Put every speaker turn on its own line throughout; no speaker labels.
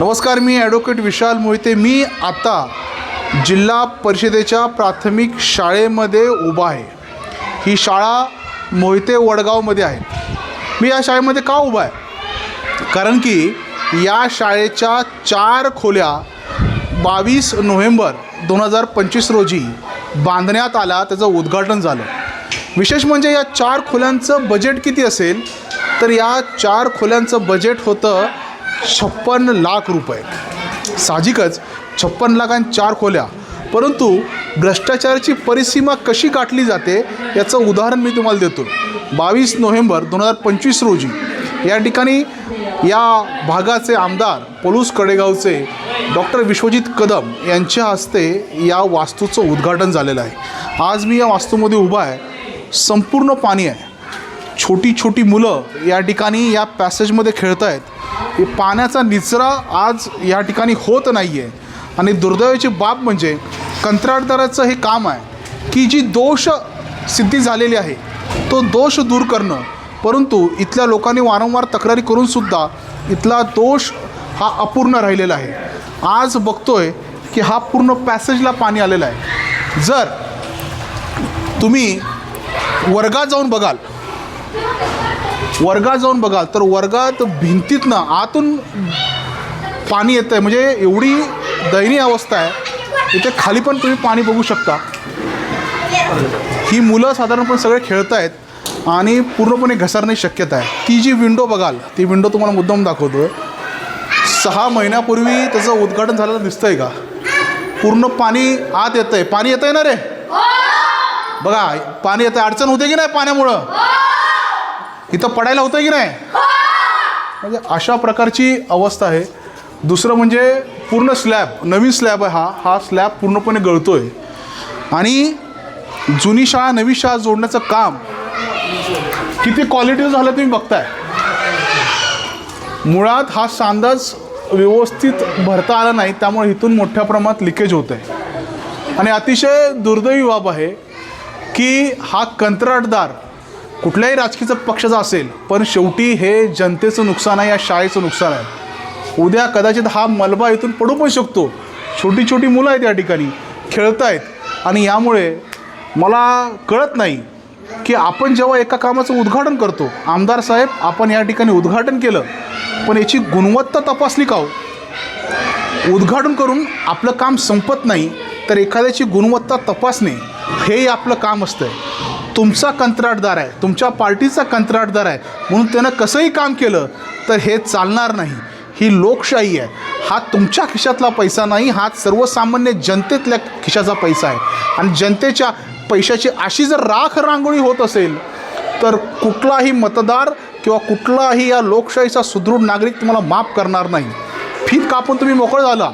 नमस्कार, मी ॲडव्होकेट विशाल मोहिते. मी आता जिल्हा परिषदेच्या प्राथमिक शाळेमध्ये उभा आहे. ही शाळा मोहिते वडगावमध्ये आहे. मी या शाळेमध्ये का उभा आहे? कारण की या शाळेच्या 4 खोल्या 22 नोव्हेंबर 2025 रोजी बांधण्यात आला, त्याचं उद्घाटन झालं. विशेष म्हणजे या 4 खोल्यांचं बजेट किती असेल तर या 4 खोल्यांचं बजेट होतं 56 लाख रुपये. साहजिकच 56 लाख आणि 4 खोल्या, परंतु भ्रष्टाचाराची परिसीमा कशी गाठली जाते याचं उदाहरण मी तुम्हाला देतो. 22 नोव्हेंबर 2025 रोजी या ठिकाणी या भागाचे आमदार पलूस कडेगावचे डॉक्टर विश्वजित कदम यांच्या हस्ते या वास्तूचं उद्घाटन झालेलं आहे. आज मी या वास्तूमध्ये उभा आहे. संपूर्ण पाणी आहे. छोटी छोटी मुलं या ठिकाणी या पॅसेजमध्ये खेळत आहेत. पाण्याचा निचरा आज या ठिकाणी होत नाही आहे. आणि दुर्दैवाची बाब म्हणजे कंत्राटदाराचं हे काम आहे की जी दोष सिद्धी झालेली आहे तो दोष दूर करणं, परंतु इथल्या लोकांनी वारंवार तक्रारी करूनसुद्धा इथला दोष हा अपूर्ण राहिलेला आहे. आज बघतोय की हा पूर्ण पॅसेजला पाणी आलेलं आहे. जर तुम्ही वर्गात जाऊन बघाल तर वर्गात भिंतीतनं आतून पाणी येतं आहे. म्हणजे एवढी दयनीय अवस्था आहे. इथे खाली पण तुम्ही पाणी बघू शकता. ही मुलं साधारणपणे सगळे खेळत आहेत आणि पूर्णपणे घसरण्याची शक्यता आहे. ती जी विंडो बघाल, ती विंडो तुम्हाला मुद्दाम दाखवतो. 6 महिन्यापूर्वी त्याचं उद्घाटन झालेलं दिसतंय का? पूर्ण पाणी आत येतं आहे. पाणी येतं आहे ना रे? बघा, पाणी येतं आहे. अडचण होते की नाही पाण्यामुळं? इथं पडायला होतं की नाही? म्हणजे अशा प्रकारची अवस्था आहे. दुसरं म्हणजे पूर्ण स्लॅब, नवीन स्लॅब आहे हा स्लॅब पूर्णपणे गळतो आहे. आणि जुनी शाळा नवी शाळा जोडण्याचं काम किती क्वालिटी झालं तुम्ही बघताय. मुळात हा सांदाज व्यवस्थित भरता आला नाही, त्यामुळे इथून मोठ्या प्रमाणात लिकेज होतं आहे. आणि अतिशय दुर्दैवी बाब आहे की हा कंत्राटदार कुठल्याही राजकीय पक्षाचा असेल, पण शेवटी हे जनतेचं नुकसान आहे, या शाळेचं नुकसान आहे. उद्या कदाचित हा मलबा इथून पडू पण शकतो. छोटी छोटी मुलं आहेत या ठिकाणी खेळत आहेत. आणि यामुळे मला कळत नाही की आपण जेव्हा एका कामाचं उद्घाटन करतो, आमदार साहेब आपण या ठिकाणी उद्घाटन केलं, पण याची गुणवत्ता तपासली का हो? उद्घाटन करून आपलं काम संपत नाही, तर एखाद्याची गुणवत्ता तपासणे हे आपलं काम असतं. तुमचा कंत्राटदार आहे, तुमच्या पार्टीचा कंत्राटदार आहे म्हणून त्यानं कसंही काम केलं तर हे चालणार नाही. ही लोकशाही आहे. हा तुमच्या खिशातला पैसा नाही, हा सर्वसामान्य जनतेतल्या खिशाचा पैसा आहे. आणि जनतेच्या पैशाची अशी जर राख रांगोळी होत असेल तर कुठलाही मतदार किंवा कुठलाही या लोकशाहीचा सुदृढ नागरिक तुम्हाला माफ करणार नाही. फीत कापून तुम्ही मोकळं झाला,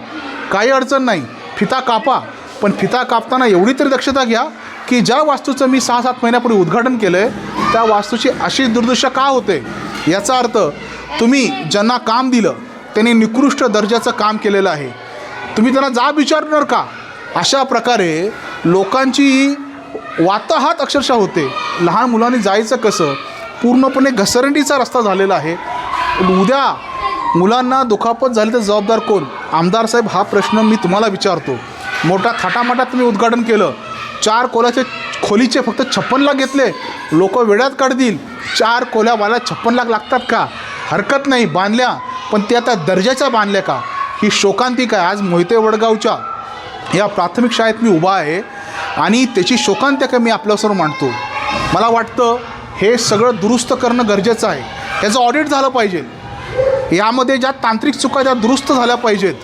काही अडचण नाही, फिता कापा, पण फिता कापताना एवढी तरी दक्षता घ्या की ज्या वास्तूचं मी 6-7 महिन्यापूर्वी उद्घाटन केलं आहे त्या वास्तूची अशी दुर्दशा का होते. याचा अर्थ तुम्ही ज्यांना काम दिलं त्यांनी निकृष्ट दर्जाचं काम केलेलं आहे. तुम्ही त्यांना जाब विचारणार का? अशा प्रकारे लोकांची वाताहात अक्षरशः होते. लहान मुलांनी जायचं कसं? पूर्णपणे घसरंडीचा रस्ता झालेला आहे. उद्या मुलांना दुखापत झाली तर जबाबदार कोण? आमदार साहेब, हा प्रश्न मी तुम्हाला विचारतो. मोठा थाटामाटात तुम्ही उद्घाटन केलं, 4 खोलीचे फक्त 56 लाख घेतले. लोक वेड्यात काढतील. 4 खोल्या बांधायला 56 लाख लागतात का? हरकत नाही, बांधल्या, पण ते आता दर्जाच्या बांधल्या का? ही शोकांतिका आहे. आज मोहिते वडगावच्या या प्राथमिक शाळेत मी उभा आहे आणि त्याची शोकांतिका मी आपल्यासमोर मांडतो. मला वाटतं हे सगळं दुरुस्त करणं गरजेचं आहे. याचं ऑडिट झालं पाहिजे. यामध्ये ज्या तांत्रिक चुका त्या दुरुस्त झाल्या पाहिजेत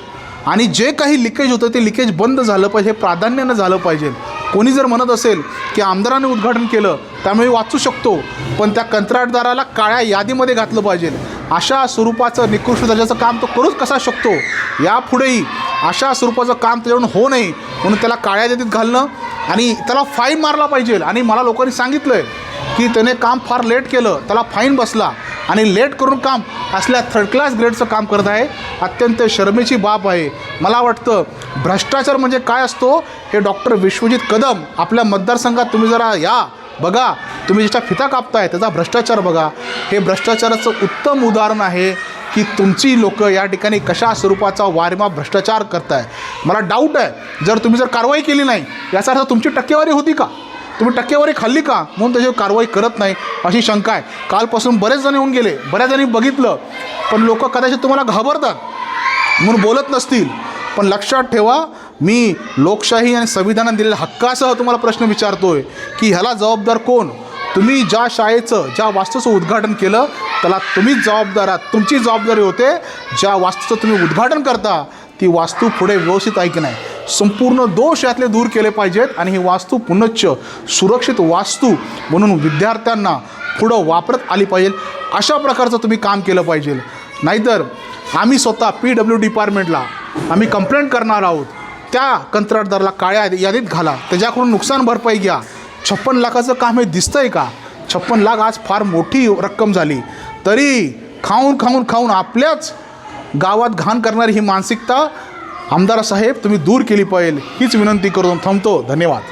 आणि जे काही लिकेज होतं ते लिकेज बंद झालं पाहिजे. हे प्राधान्यानं झालं पाहिजे. कोणी जर म्हणत असेल की आमदाराने उद्घाटन केलं त्यामुळे वाचू शकतो, पण त्या कंत्राटदाराला काळ्या यादीमध्ये घातलं पाहिजे. अशा स्वरूपाचं निकृष्ट दर्जाचं काम तो करूच कसा शकतो? यापुढेही अशा स्वरूपाचं काम त्याच्याकडून होऊ नये म्हणून त्याला काळ्या यादीत घालणं आणि त्याला फाईन मारला पाहिजे. आणि मला लोकांनी सांगितलं आहे की त्याने काम फार लेट केलं, त्याला फाईन बसला आणि लेट करून काम असल्या 3rd क्लास ग्रेडचं काम करत आहे. अत्यंत शरमेची बाब आहे. मला वाटतं भ्रष्टाचार म्हणजे काय असतो हे डॉक्टर विश्वजित कदम आपल्या मतदारसंघात तुम्ही जरा या बघा. तुम्ही ज्याच्या फिता कापताय त्याचा भ्रष्टाचार बघा. हे भ्रष्टाचाराचं उत्तम उदाहरण आहे. की तुमची लोक या ठिकाणी कशा स्वरूपाचा वारंवार भ्रष्टाचार करताय. मला डाऊट आहे, जर तुम्ही कारवाई केली नाही याचा अर्थ तुमची टक्केवारी होती का, तुम्ही टक्केवारी खाल्ली का म्हणून त्याच्यावर कारवाई करत नाही अशी शंका आहे. कालपासून बरेच जण येऊन गेले, बऱ्याच जणांनी बघितलं, पण लोक कदाचित तुम्हाला घाबरतात म्हणून बोलत नसतील. पण लक्षात ठेवा, मी लोकशाही आणि संविधानाने दिलेल्या हक्कासह तुम्हाला प्रश्न विचारतोय की ह्याला जबाबदार कोण. तुम्ही ज्या शाळेचं, ज्या वास्तूचं उद्घाटन केलं त्याला तुम्हीच जबाबदार आहात. तुमची जबाबदारी होते ज्या वास्तूचं तुम्ही उद्घाटन करता ती वास्तू पुढे व्यवस्थित आहे की नाही, संपूर्ण दोष यातले दूर केले पाहिजेत आणि ही वास्तू पुनश्च सुरक्षित वास्तू म्हणून विद्यार्थ्यांना पुढं वापरत आली पाहिजे. अशा प्रकारचं तुम्ही काम केलं पाहिजे. नाहीतर आम्ही स्वतः PW डिपार्टमेंटला आम्ही कंप्लेंट करणार आहोत. त्या कंत्राटदाराला काळ्या यादीत घाला, त्याच्याकडून नुकसान भरपाई घ्या. 56 लाखाचं काम हे दिसतं आहे का? 56 लाख आज फार मोठी रक्कम झाली, तरी खाऊन आपल्याच गावात घाण करणारी ही मानसिकता आमदार साहेब तुम्ही दूर केली पाहिजे हीच विनंती करून थांबतो. धन्यवाद.